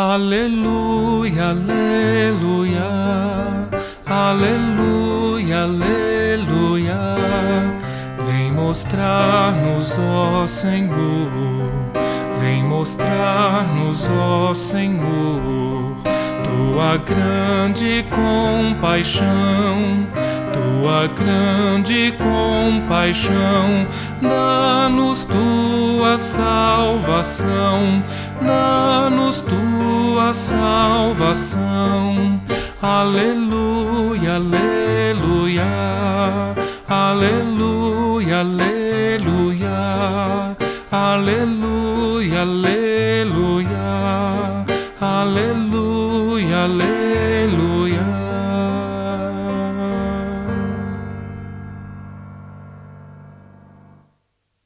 Aleluia, aleluia, aleluia, aleluia. Vem mostrar-nos, ó Senhor, vem mostrar-nos, ó Senhor, tua grande compaixão, tua grande compaixão. Dá-nos tua salvação, dá-nos tua salvação. Aleluia, aleluia, aleluia, aleluia, aleluia, aleluia, aleluia, aleluia.